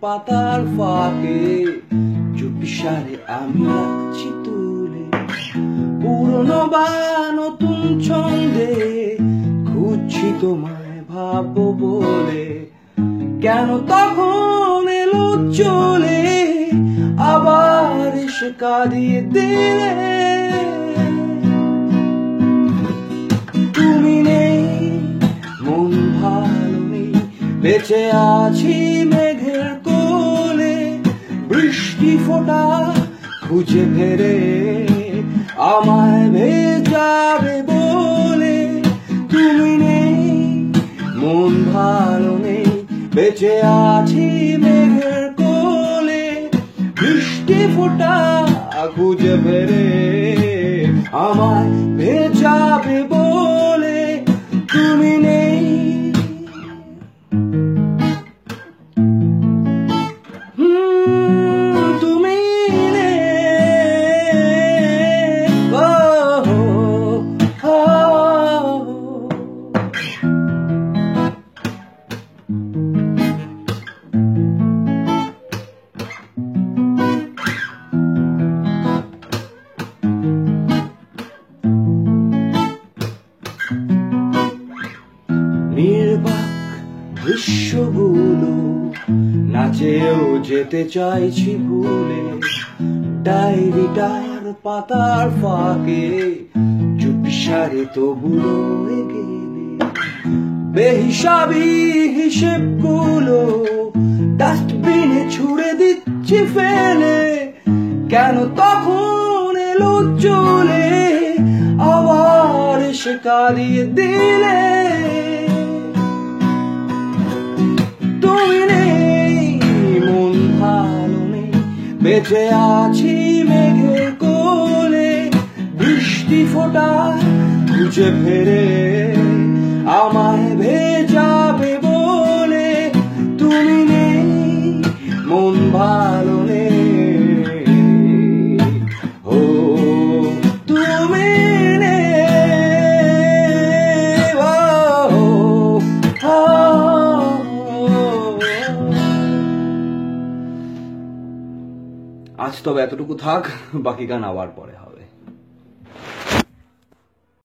পাতার ফাঁকে চুপিসারে আমি রাখছি তুলে পুরনো বা নতুন ছন্দে খুঁজছি তোমায় ভাববো বলে কেন তখন এলো চলে আবার এসে কাঁদিয়ে দিলে তুমি নেই মন ভালো নেই বেঁচে আছি মেঘের কোলে বৃষ্টি ফোঁটা খুঁজে ফেরে আমায় ভেজাবে বলে তুমি নেই মন ভালো নেই বেঁচে আছি মেঘের কোলে বৃষ্টি ফোঁটা খুঁজে ফেরে আমায় ভেজাবে বলে তুমি নেই তুমি নেই নির্বাক দৃশ্যগুলো নাচেও যেতে চাইছি ভুলে ডায়েরিটার পাতার ফাঁকে চুপিসারে তবু রয়ে গেলে বেহিসাবি হিসেবগুলো ডাস্টবিনে ছুড়ে দিচ্ছি ফেলে কেন তখন এলো চলে আবার এসে কাঁদিয়ে দিলে তুমি নেই মন ভালো নেই বেঁচে আছি মেঘের কোলে বৃষ্টি ফোঁটা খুঁজে ফেরে আমায় ভেজাবে বলে তুমি নেই মন ভালো নেই ও তুমি নেই আজ তবে এতটুকু থাক বাকি গান আবার পরে হবে।